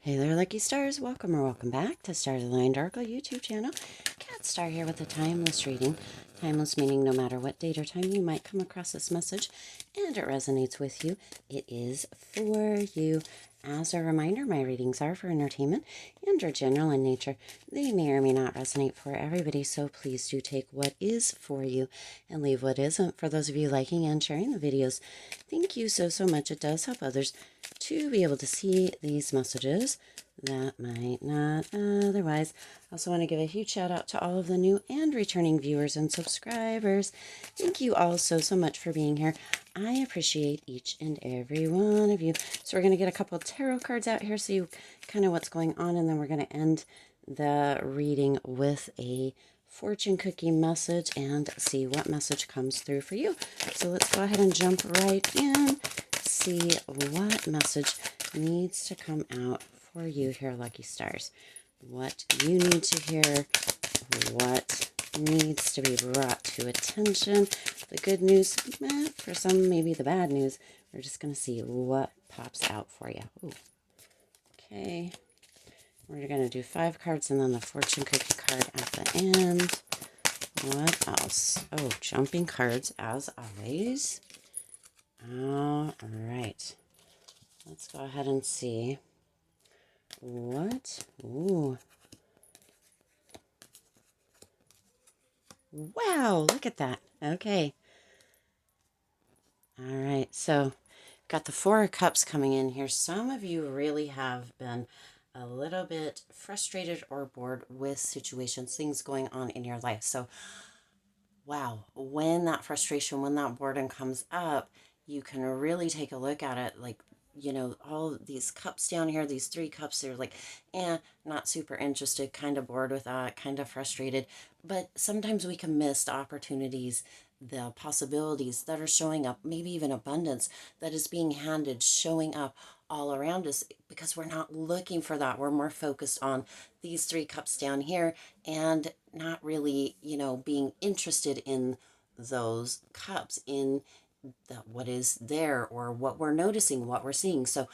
Hey there, lucky stars. Welcome or welcome back to Stars Aligned Oracle YouTube channel. Cat Star here with a timeless reading. Timeless meaning no matter what date or time you might come across this message and it resonates with you, it is for you. As a reminder, my readings are for entertainment and are general in nature. They may or may not resonate for everybody, so please do take what is for you and leave what isn't. For those of you liking and sharing the videos, thank you so much. It does help others to be able to see these messages that might not otherwise. I also want to give a huge shout out to all of the new and returning viewers and subscribers. Thank you all so much for being here. I appreciate each and every one of you. So we're going to get a couple of tarot cards out here, see kind of what's going on, and then we're going to end the reading with a fortune cookie message and see what message comes through for you. So let's go ahead and jump right in, see what message needs to come out for you here, lucky stars. What you need to hear, what needs to be brought to attention, the good news, for some maybe the bad news. We're just going to see what pops out for you. Ooh. Okay, we're going to do 5 cards and then the fortune cookie card at the end. What else? Oh, jumping cards as always. All right, let's go ahead and see what. Ooh. Wow, look at that. Okay. All right, so got the 4 of Cups coming in here. Some of you really have been a little bit frustrated or bored with situations, things going on in your life. So, wow, when that frustration, when that boredom comes up, you can really take a look at it like, you know, all these cups down here, these 3 cups, they're like, not super interested, kind of bored with that, kind of frustrated. But sometimes we can miss the opportunities, the possibilities that are showing up, maybe even abundance that is being handed, showing up all around us because we're not looking for that. We're more focused on these 3 cups down here and not really, you know, being interested in those cups, in what is there or what we're noticing, what we're seeing. So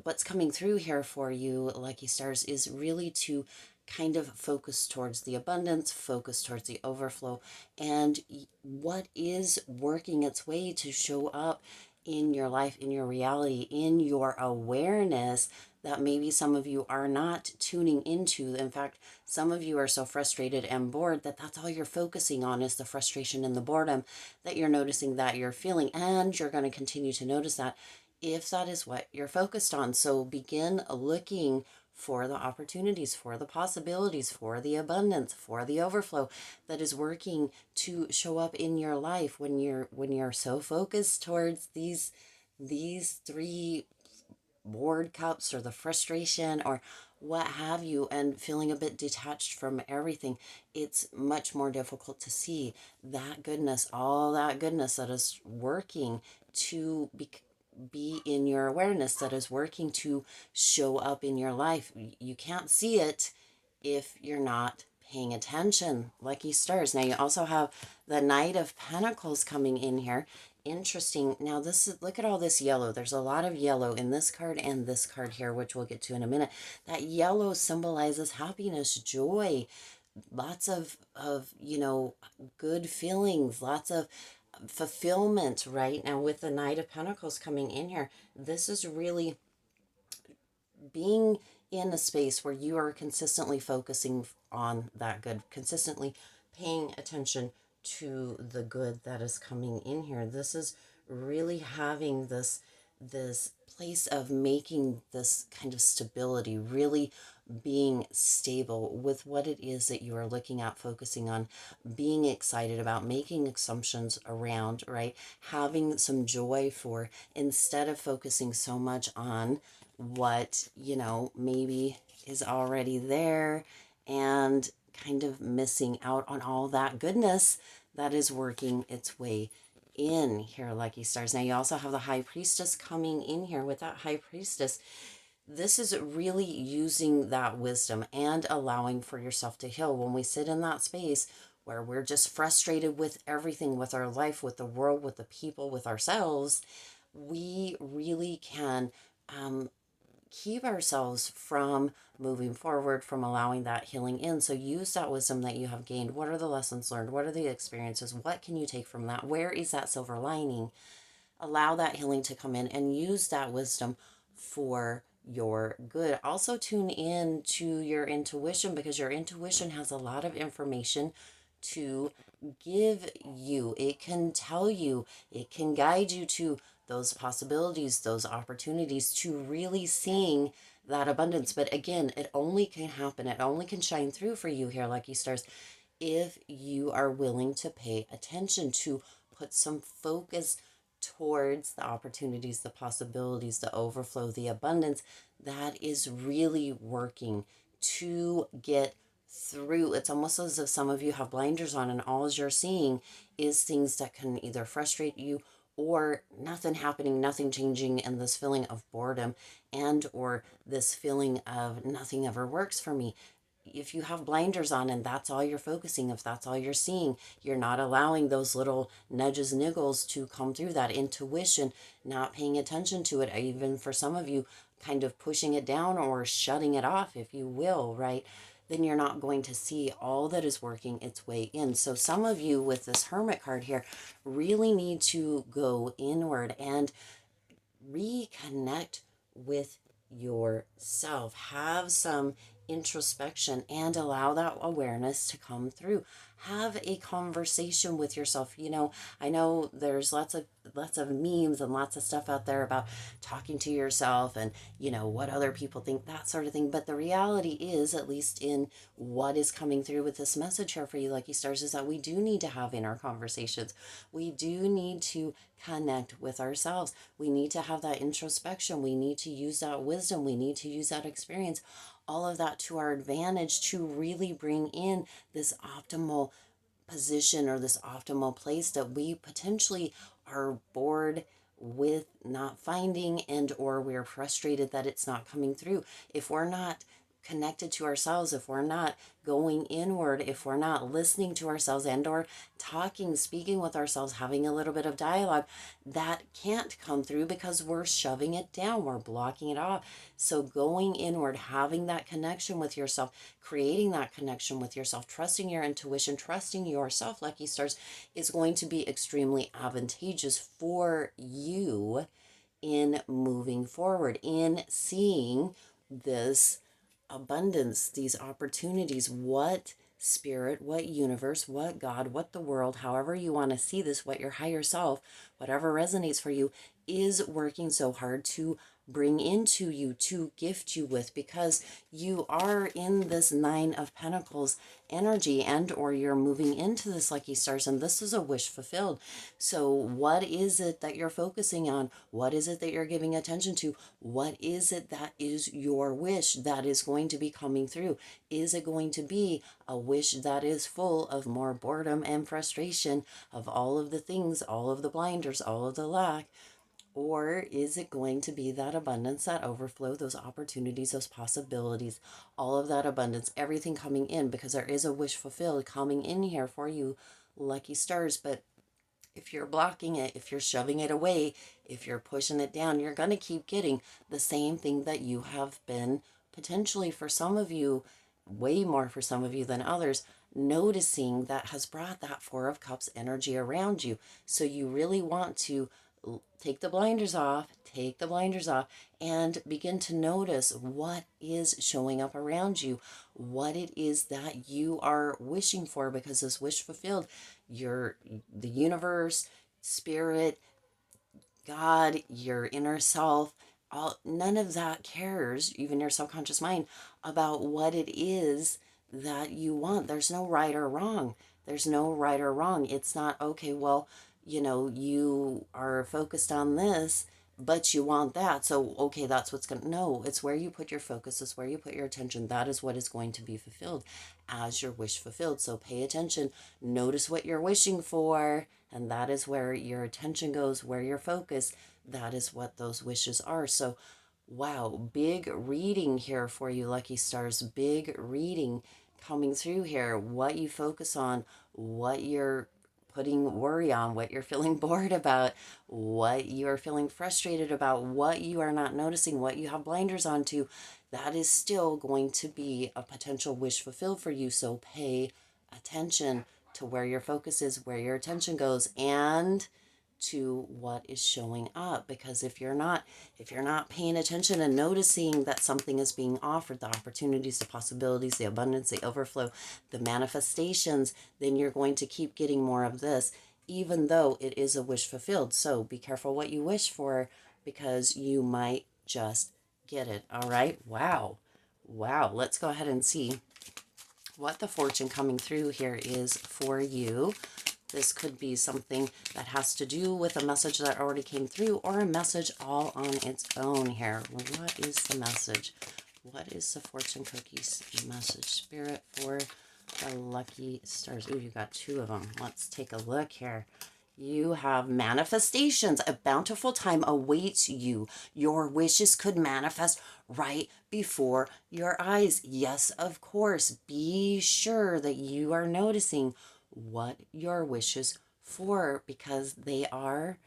what's coming through here for you, lucky stars, is really to kind of focus towards the abundance, focus towards the overflow, and what is working its way to show up in your life, in your reality, in your awareness that maybe some of you are not tuning into. In fact, some of you are so frustrated and bored that that's all you're focusing on is the frustration and the boredom that you're noticing that you're feeling, and you're going to continue to notice that if that is what you're focused on. So begin looking for the opportunities, for the possibilities, for the abundance, for the overflow that is working to show up in your life when you're so focused towards these 3 bored cups or the frustration or what have you, and feeling a bit detached from everything. It's much more difficult to see that goodness, all that goodness that is working to be in your awareness, that is working to show up in your life. You can't see it if you're not paying attention, lucky stars. Now you also have the Knight of Pentacles coming in here. Interesting. Now this is, look at all this yellow. There's a lot of yellow in this card and this card here, which we'll get to in a minute. That yellow symbolizes happiness, joy, lots of you know, good feelings, lots of fulfillment. Right now with the Knight of Pentacles coming in here, this is really being in a space where you are consistently focusing on that good, consistently paying attention to the good that is coming in here. This is really having this place of making this kind of stability, really being stable with what it is that you are looking at, focusing on, being excited about, making assumptions around, right? Having some joy for, instead of focusing so much on what, you know, maybe is already there and kind of missing out on all that goodness that is working its way in here, lucky stars. Now you also have the High Priestess coming in here. With that High Priestess, this is really using that wisdom and allowing for yourself to heal. When we sit in that space where we're just frustrated with everything, with our life, with the world, with the people, with ourselves, we really can keep ourselves from moving forward, from allowing that healing in. So use that wisdom that you have gained. What are the lessons learned? What are the experiences? What can you take from that? Where is that silver lining? Allow that healing to come in and use that wisdom for your good. Also tune in to your intuition, because your intuition has a lot of information to give you. It can tell you, it can guide you to those possibilities, those opportunities, to really seeing that abundance. But again, it only can happen, it only can shine through for you here, lucky stars, if you are willing to pay attention, to put some focus towards the opportunities, the possibilities, the overflow, the abundance that is really working to get through. It's almost as if some of you have blinders on and all you're seeing is things that can either frustrate you, or nothing happening, nothing changing, and this feeling of boredom, and or this feeling of nothing ever works for me. If you have blinders on and that's all you're focusing, if that's all you're seeing, you're not allowing those little nudges, niggles to come through, that intuition, not paying attention to it, even for some of you, kind of pushing it down or shutting it off, if you will, right? Then you're not going to see all that is working its way in. So some of you with this Hermit card here really need to go inward and reconnect with yourself. Have some introspection and allow that awareness to come through. Have a conversation with yourself. You know, I know there's lots of memes and lots of stuff out there about talking to yourself and, you know, what other people think, that sort of thing. But the reality is, at least in what is coming through with this message here for you, lucky stars, is that we do need to have inner conversations. We do need to connect with ourselves. We need to have that introspection. We need to use that wisdom. We need to use that experience, all of that to our advantage, to really bring in this optimal position or this optimal place that we potentially are bored with not finding, and or we're frustrated that it's not coming through. If we're not connected to ourselves, if we're not going inward, if we're not listening to ourselves and or talking, speaking with ourselves, having a little bit of dialogue, that can't come through because we're shoving it down, we're blocking it off. So going inward, having that connection with yourself, creating that connection with yourself, trusting your intuition, trusting yourself, lucky stars, is going to be extremely advantageous for you in moving forward, in seeing this abundance, these opportunities, what spirit, what universe, what God, what the world, however you want to see this, what your higher self, whatever resonates for you, is working so hard to bring into you, to gift you with, because you are in this Nine of Pentacles energy, and or you're moving into this, lucky stars, and this is a wish fulfilled. So what is it that you're focusing on? What is it that you're giving attention to? What is it that is your wish that is going to be coming through? Is it going to be a wish that is full of more boredom and frustration, of all of the things, all of the blinders, all of the lack? Or is it going to be that abundance, that overflow, those opportunities, those possibilities, all of that abundance, everything coming in? Because there is a wish fulfilled coming in here for you, lucky stars. But if you're blocking it, if you're shoving it away, if you're pushing it down, you're going to keep getting the same thing that you have been, potentially for some of you, way more for some of you than others, noticing, that has brought that Four of Cups energy around you. So you really want to take the blinders off, and begin to notice what is showing up around you, what it is that you are wishing for, because this wish fulfilled, the universe, spirit, God, your inner self, none of that cares, even your subconscious mind, about what it is that you want. There's no right or wrong. There's no right or wrong. It's not, okay, well, you know, you are focused on this, but you want that. So, okay, that's what's going to, no, it's where you put your focus, it's where you put your attention. That is what is going to be fulfilled as your wish fulfilled. So pay attention, notice what you're wishing for, and that is where your attention goes, where your focus, that is what those wishes are. So, wow, big reading here for you, lucky stars, big reading coming through here. What you focus on, what you're putting worry on, what you're feeling bored about, what you are feeling frustrated about, what you are not noticing, what you have blinders onto, that is still going to be a potential wish fulfilled for you. So pay attention to where your focus is, where your attention goes, and to what is showing up. Because if you're not paying attention and noticing that something is being offered, the opportunities, the possibilities, the abundance, the overflow, the manifestations, then you're going to keep getting more of this, even though it is a wish fulfilled. So be careful what you wish for, because you might just get it. All right. Wow. Let's go ahead and see what the fortune coming through here is for you. This could be something that has to do with a message that already came through, or a message all on its own here. What is the message? What is the fortune cookies message, Spirit, for the lucky stars? Ooh, you got two of them. Let's take a look here. You have manifestations. A bountiful time awaits you. Your wishes could manifest right before your eyes. Yes, of course. Be sure that you are noticing what your wishes for, because they are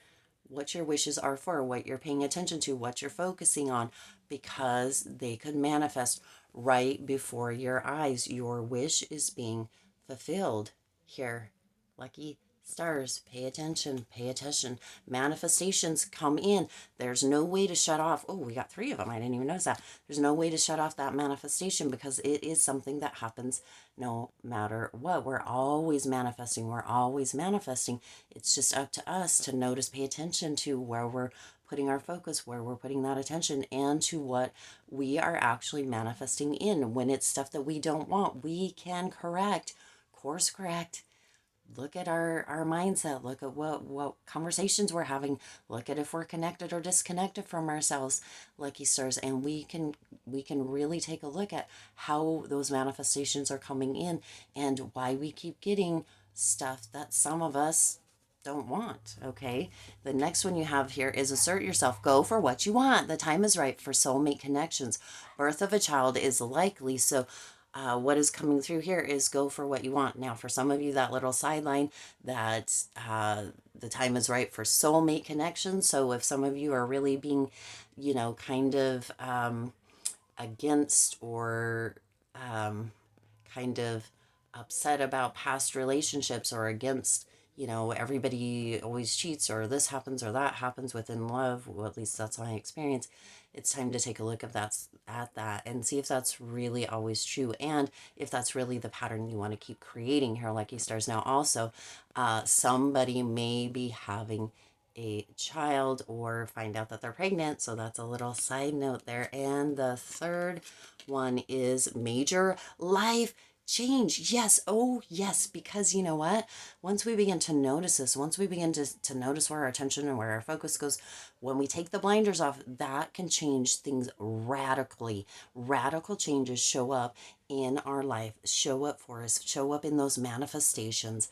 what your wishes are for, what you're paying attention to, what you're focusing on, because they could manifest right before your eyes. Your wish is being fulfilled here. Lucky stars, pay attention, pay attention. Manifestations come in. There's no way to shut off. Oh, we got three of them. I didn't even notice that. There's no way to shut off that manifestation, because it is something that happens no matter what. We're always manifesting. We're always manifesting. It's just up to us to notice, pay attention to where we're putting our focus, where we're putting that attention, and to what we are actually manifesting in. When it's stuff that we don't want, we can correct, course correct. Look at our mindset. Look at what conversations we're having. Look at if we're connected or disconnected from ourselves, lucky stars, and we can really take a look at how those manifestations are coming in, and why we keep getting stuff that some of us don't want. Okay, the next one you have here is assert yourself. Go for what you want. The time is right for soulmate connections. Birth of a child is likely. So what is coming through here is go for what you want. Now, for some of you, that little sideline, that the time is right for soulmate connections. So if some of you are really being, kind of against, or kind of upset about past relationships, or against, everybody always cheats, or this happens or that happens within love, well, at least that's my experience, it's time to take a look at that and see if that's really always true, and if that's really the pattern you want to keep creating here, lucky stars. Now, also, somebody may be having a child, or find out that they're pregnant, so that's a little side note there. And the third one is major life change. Yes. Oh, yes. Because you know what? Once we begin to notice this, once we begin to notice where our attention and where our focus goes, when we take the blinders off, that can change things radically. Radical changes show up in our life, show up for us, show up in those manifestations.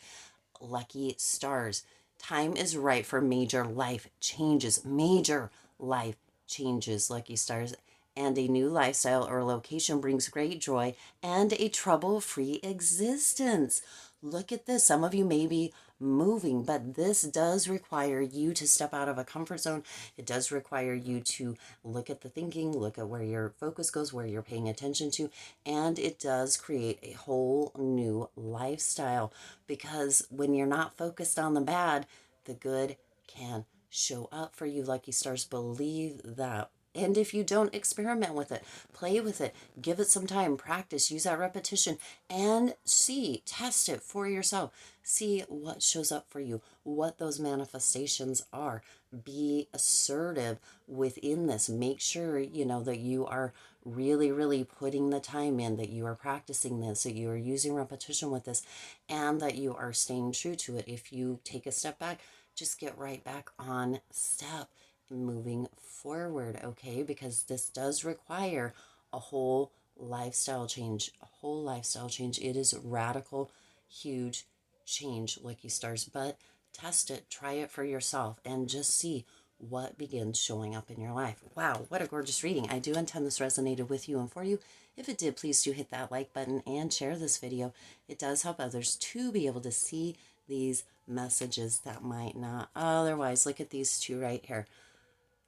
Lucky stars. Time is right for major life changes. Major life changes, lucky stars. And a new lifestyle or location brings great joy and a trouble-free existence. Look at this. Some of you may be moving, but this does require you to step out of a comfort zone. It does require you to look at the thinking, look at where your focus goes, where you're paying attention to, and it does create a whole new lifestyle, because when you're not focused on the bad, the good can show up for you, lucky stars. Believe that. And if you don't, experiment with it, play with it, give it some time, practice, use that repetition, and see, test it for yourself. See what shows up for you, what those manifestations are. Be assertive within this. Make sure, that you are really, really putting the time in, that you are practicing this, that you are using repetition with this, and that you are staying true to it. If you take a step back, just get right back on step, moving forward, okay? Because this does require a whole lifestyle change, It is radical, huge change, lucky stars. But test it, try it for yourself, and just see what begins showing up in your life. Wow, what a gorgeous reading. I do intend this resonated with you and for you. If it did, please do hit that like button and share this video. It does help others to be able to see these messages that might not otherwise. Look at these two right here.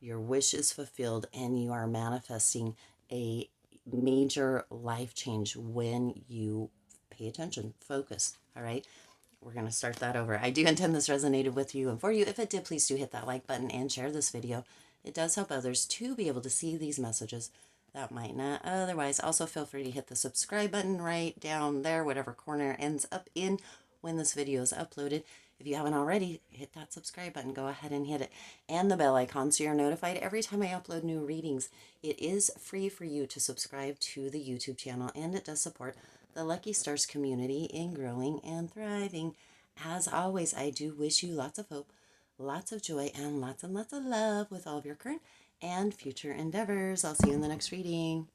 Your wish is fulfilled and you are manifesting a major life change when you pay attention, focus. All right. We're going to start that over. I do intend this resonated with you and for you. If it did, please do hit that like button and share this video. It does help others to be able to see these messages that might not otherwise. Also, feel free to hit the subscribe button right down there, whatever corner ends up in when this video is uploaded. If you haven't already, hit that subscribe button. Go ahead and hit it. And the bell icon so you're notified every time I upload new readings. It is free for you to subscribe to the YouTube channel, and it does support the Lucky Stars community in growing and thriving. As always, I do wish you lots of hope, lots of joy, and lots of love with all of your current and future endeavors. I'll see you in the next reading.